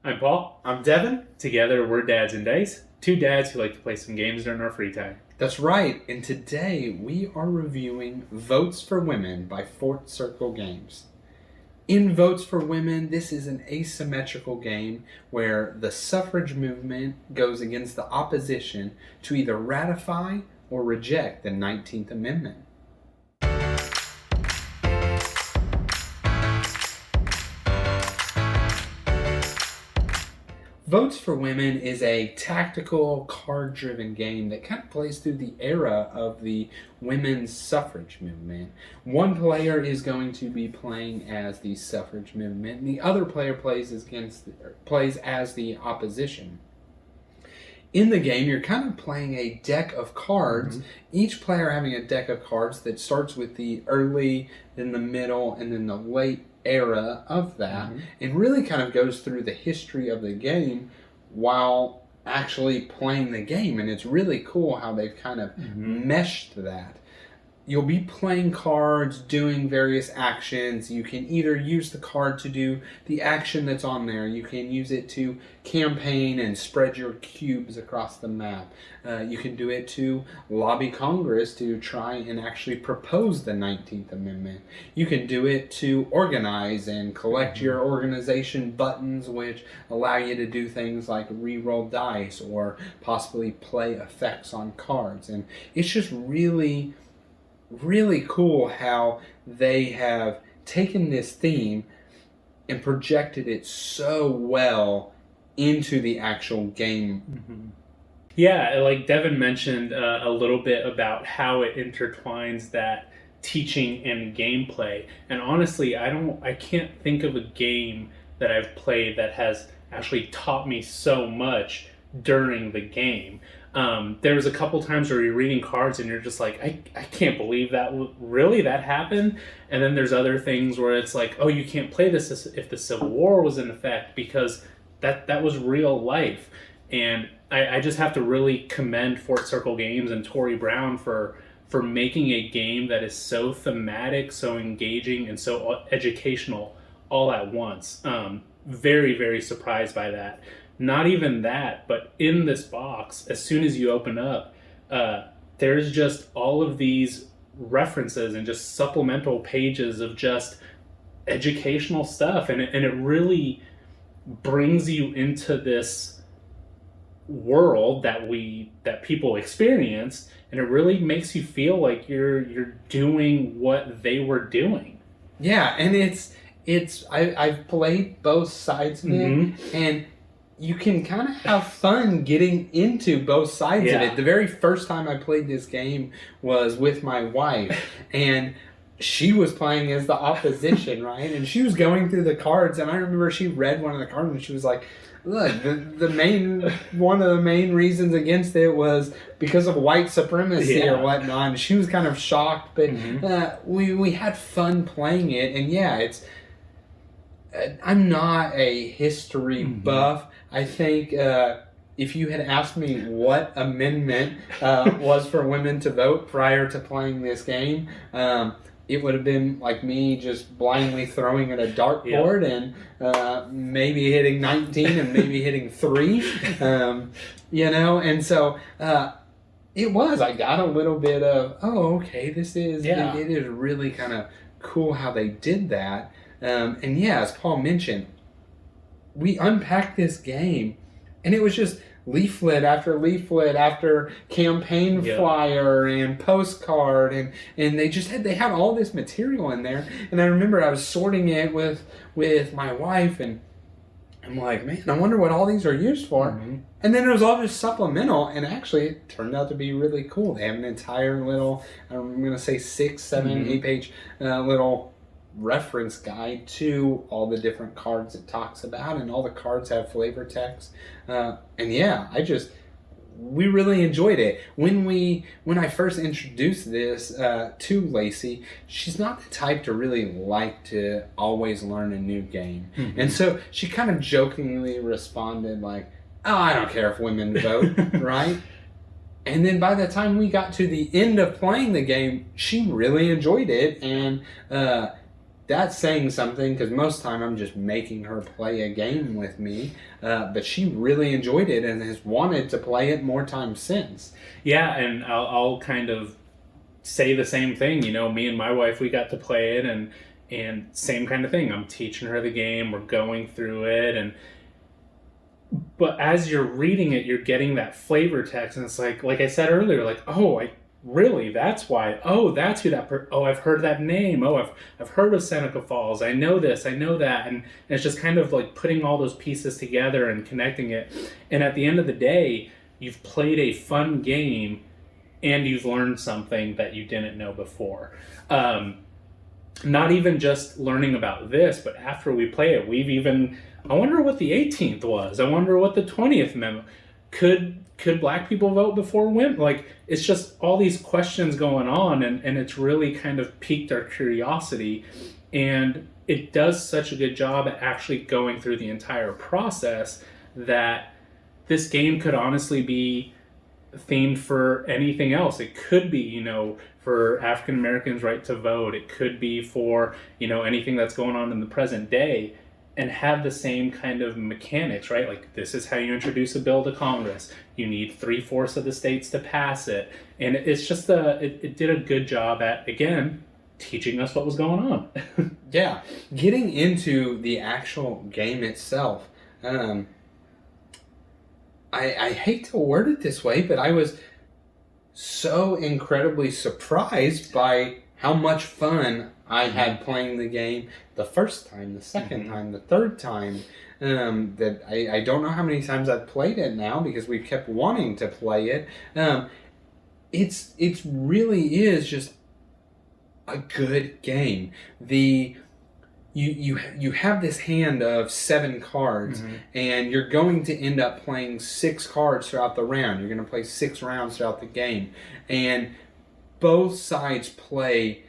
I'm Paul. I'm Devin. Together, we're Dads and Dice, two dads who like to play some games during our free time. That's right, and today we are reviewing Votes for Women by Fort Circle Games. In Votes for Women, this is an asymmetrical game where the suffrage movement goes against the opposition to either ratify or reject the 19th Amendment. Votes for Women is a tactical, card-driven game that kind of plays through the era of the women's suffrage movement. One player is going to be playing as the suffrage movement, and the other player plays as the opposition. In the game, you're kind of playing a deck of cards, each player having a deck of cards that starts with the early, then the middle, and then the late era of that, and really kind of goes through the history of the game while actually playing the game. And it's really cool how they've kind of meshed that. You'll be playing cards, doing various actions. You can either use the card to do the action that's on there. You can use it to campaign and spread your cubes across the map. You can do it to lobby Congress to try and actually propose the 19th Amendment. You can do it to organize and collect your organization buttons, which allow you to do things like re-roll dice or possibly play effects on cards. And it's just really cool how they have taken this theme and projected it so well into the actual game. Yeah, like Devin mentioned a little bit about how it intertwines that teaching and gameplay. And honestly, I can't think of a game that I've played that has actually taught me so much during the game. There was a couple times where you're reading cards and you're just like, I can't believe that really that happened. And then there's other things where it's like, oh, you can't play this if the Civil War was in effect because that was real life. And I just have to really commend Fort Circle Games and Tori Brown for making a game that is so thematic, so engaging, and so educational all at once. Very, very surprised by that. Not even that, but in this box, as soon as you open up, there's just all of these references and just supplemental pages of just educational stuff. And it really brings you into this world that people experience, and it really makes you feel like you're doing what they were doing. Yeah, and I've played both sides of it, and you can kind of have fun getting into both sides of it. The very first time I played this game was with my wife, and she was playing as the opposition, right? And she was going through the cards, and I remember she read one of the cards, and she was like, look, one of the main reasons against it was because of white supremacy or whatnot. And she was kind of shocked, but we had fun playing it, and I'm not a history buff. I think if you had asked me what amendment was for women to vote prior to playing this game, it would have been like me just blindly throwing at a dartboard and maybe hitting 19 and maybe hitting 3, and so it was. I got a little bit of, it is really kind of cool how they did that. And as Paul mentioned, we unpacked this game, and it was just leaflet after campaign flyer and postcard, and they had all this material in there. And I remember I was sorting it with my wife, and I'm like, man, I wonder what all these are used for. And then it was all just supplemental, and actually it turned out to be really cool. They have an entire little, I'm going to say 6, 7, 8 page little reference guide to all the different cards it talks about, and all the cards have flavor text. We really enjoyed it. When I first introduced this to Lacey, she's not the type to really like to always learn a new game. And so she kind of jokingly responded like, oh, I don't care if women vote, right? And then by the time we got to the end of playing the game, she really enjoyed it, and that's saying something, because most of the time I'm just making her play a game with me. But she really enjoyed it and has wanted to play it more times since. Yeah, and I'll kind of say the same thing. You know, me and my wife, we got to play it, and same kind of thing. I'm teaching her the game. We're going through it, but as you're reading it, you're getting that flavor text, and it's like I said earlier, like, oh, really, that's why. Oh, that's who oh, I've heard that name. Oh, I've heard of Seneca Falls. I know this. I know that, and it's just kind of like putting all those pieces together and connecting it. And at the end of the day, you've played a fun game, and you've learned something that you didn't know before. Not even just learning about this, but after we play it, we've even, I wonder what the 18th was. I wonder what the 20th Amendment. Could black people vote before women? Like, it's just all these questions going on, and it's really kind of piqued our curiosity. And it does such a good job at actually going through the entire process that this game could honestly be themed for anything else. It could be, you know, for African Americans' right to vote. It could be for, you know, anything that's going on in the present day, and have the same kind of mechanics, right? Like, this is how you introduce a bill to Congress. You need 3/4 of the states to pass it. And it's just it did a good job at, again, teaching us what was going on. Yeah. Getting into the actual game itself, I hate to word it this way, but I was so incredibly surprised by how much fun I had playing the game the first time, the second time, the third time. That I don't know how many times I've played it now, because we've kept wanting to play it. It's really is just a good game. You have this hand of 7 cards, and you're going to end up playing 6 cards throughout the round. You're going to play 6 rounds throughout the game, and both sides play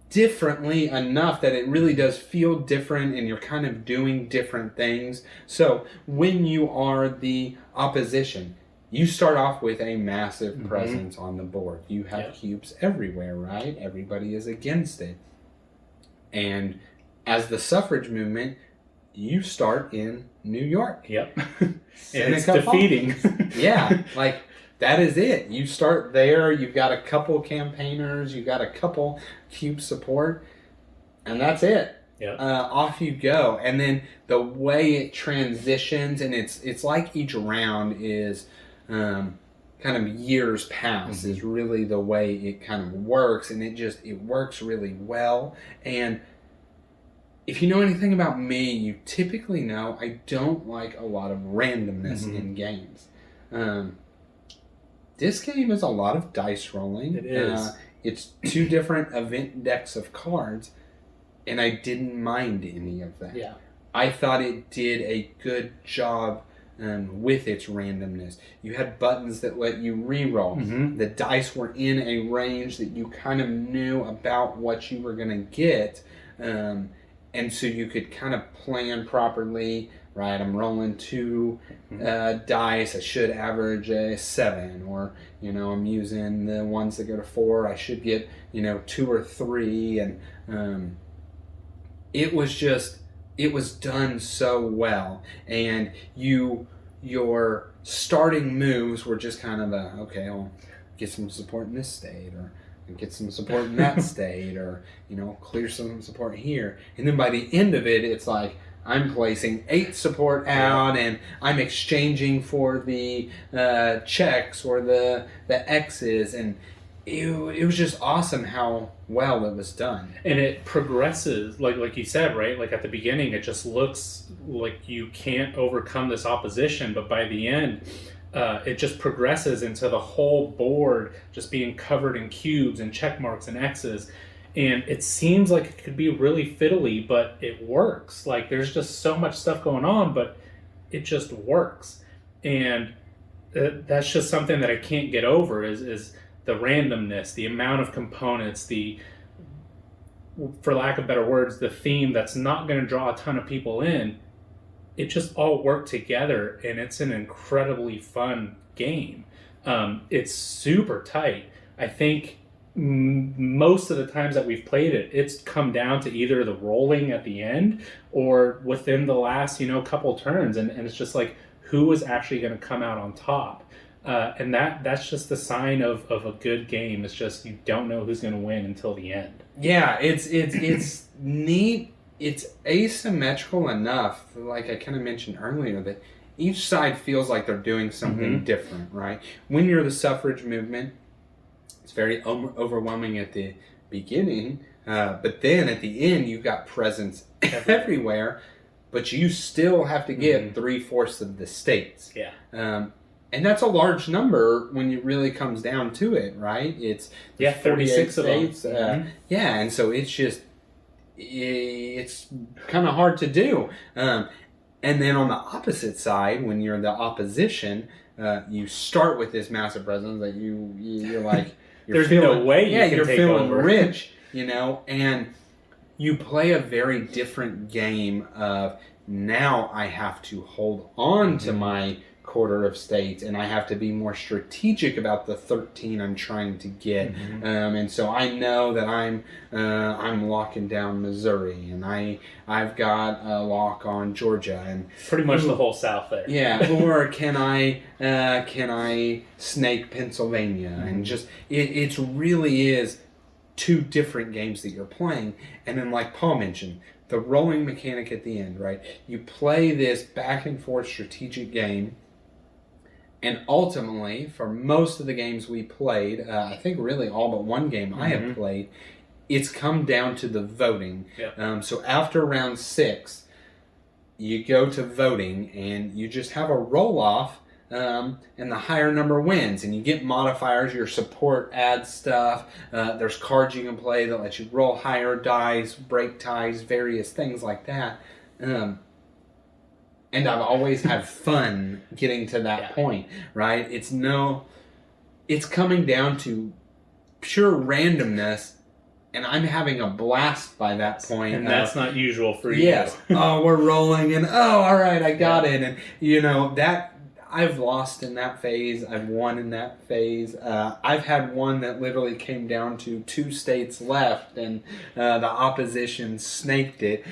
differently enough that it really does feel different, and you're kind of doing different things. So when you are the opposition, you start off with a massive presence on the board. You have cubes everywhere, right? Everybody is against it. And as the suffrage movement, you start in New York. Yep. And it's defeating. Yeah, like, that is it. You start there, you've got a couple campaigners, you've got a couple cube support, and that's it. Yep. Off you go. And then the way it transitions, and it's like each round is kind of years past, is really the way it kind of works, and it works really well. And if you know anything about me, you typically know I don't like a lot of randomness in games. This game is a lot of dice rolling. It is. It's 2 different event decks of cards, and I didn't mind any of that. Yeah. I thought it did a good job with its randomness. You had buttons that let you re-roll. The dice were in a range that you kind of knew about what you were going to get, and so you could kind of plan properly. Right, I'm rolling 2 dice. I should average a 7, or I'm using the ones that go to 4. I should get 2 or 3, and it was done so well. And your starting moves were just kind of okay, I'll get some support in this state, or get some support in that state, or clear some support here. And then by the end of it, it's like, I'm placing 8 support out, and I'm exchanging for the checks or the X's, and it was just awesome how well it was done. And it progresses, like you said, right? Like, at the beginning, it just looks like you can't overcome this opposition, but by the end, it just progresses into the whole board just being covered in cubes and check marks and X's. And it seems like it could be really fiddly, but it works. Like, there's just so much stuff going on, but it just works. And that's just something that I can't get over is the randomness, the amount of components, for lack of better words, the theme that's not going to draw a ton of people in. It just all worked together, and it's an incredibly fun game. It's super tight. I think most of the times that we've played it, it's come down to either the rolling at the end or within the last, couple turns. And it's just like, who is actually going to come out on top? And that's just the sign of a good game. It's just, you don't know who's going to win until the end. Yeah, it's neat. It's asymmetrical enough, like I kind of mentioned earlier, that each side feels like they're doing something different, right? When you're the suffrage movement, it's very overwhelming at the beginning, but then at the end, you've got presence everywhere, but you still have to get 3/4 of the states. Yeah. And that's a large number when it really comes down to it, right? It's 36 states. Yeah, and so it's kind of hard to do. And then on the opposite side, when you're the opposition, you start with this massive presence that you're like, there's no way you can you're take feeling over. rich, and you play a very different game of, now I have to hold on to my quarter of states, and I have to be more strategic about the 13 I'm trying to get. And so I know that I'm locking down Missouri, and I've got a lock on Georgia, and pretty much the whole South there. Yeah, or can I snake Pennsylvania? And just it really is two different games that you're playing. And then, like Paul mentioned, the rolling mechanic at the end, right? You play this back and forth strategic game. And ultimately, for most of the games we played, I think really all but one game I have played, it's come down to the voting. Yep. So after round 6, you go to voting, and you just have a roll-off, and the higher number wins. And you get modifiers, your support adds stuff, there's cards you can play that let you roll higher dice, break ties, various things like that. And I've always had fun getting to that point, right? It's coming down to pure randomness, and I'm having a blast by that point. And that's not usual for you. Yes. Oh, we're rolling, and all right, I got it. And, that I've lost in that phase. I've won in that phase. I've had one that literally came down to 2 states left, and the opposition snaked it.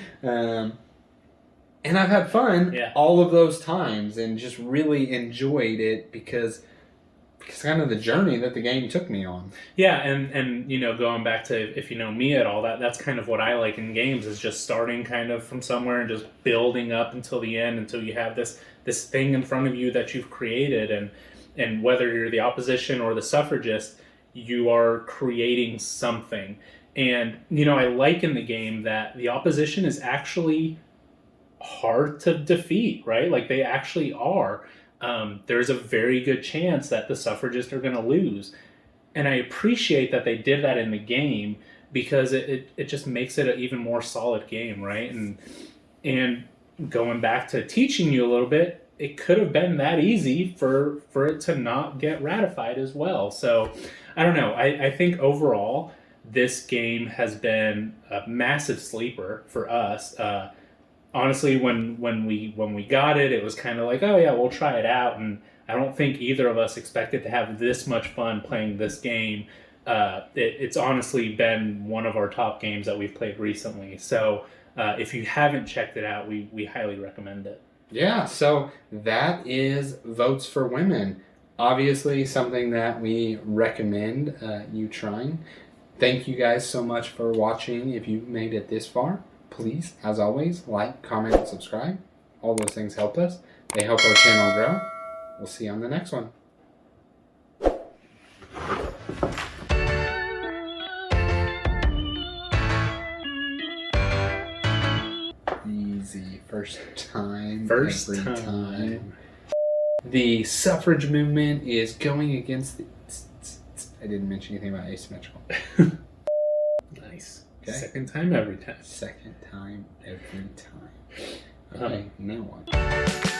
And I've had fun all of those times, and just really enjoyed it because kind of the journey that the game took me on. Yeah, and going back to, if you know me at all, that's kind of what I like in games, is just starting kind of from somewhere and just building up until the end, until you have this thing in front of you that you've created, and whether you're the opposition or the suffragist, you are creating something. And I like in the game that the opposition is actually hard to defeat, right? Like, they actually are. There's a very good chance that the suffragists are going to lose. And I appreciate that they did that in the game, because it just makes it an even more solid game, right? And going back to teaching you a little bit, it could have been that easy for it to not get ratified as well. So, I don't know. I think overall, this game has been a massive sleeper for us. Honestly, when we got it, it was kind of like, oh yeah, we'll try it out, and I don't think either of us expected to have this much fun playing this game. It's honestly been one of our top games that we've played recently. So if you haven't checked it out, we highly recommend it. Yeah, so that is Votes for Women. Obviously something that we recommend you trying. Thank you guys so much for watching. If you've made it this far, please, as always, like, comment, and subscribe. All those things help us. They help our channel grow. We'll see you on the next one. Easy. First time. Every time. The suffrage movement is going against the... I didn't mention anything about asymmetrical. Nice. Okay. Second time every time. Second time every time. Okay, now what?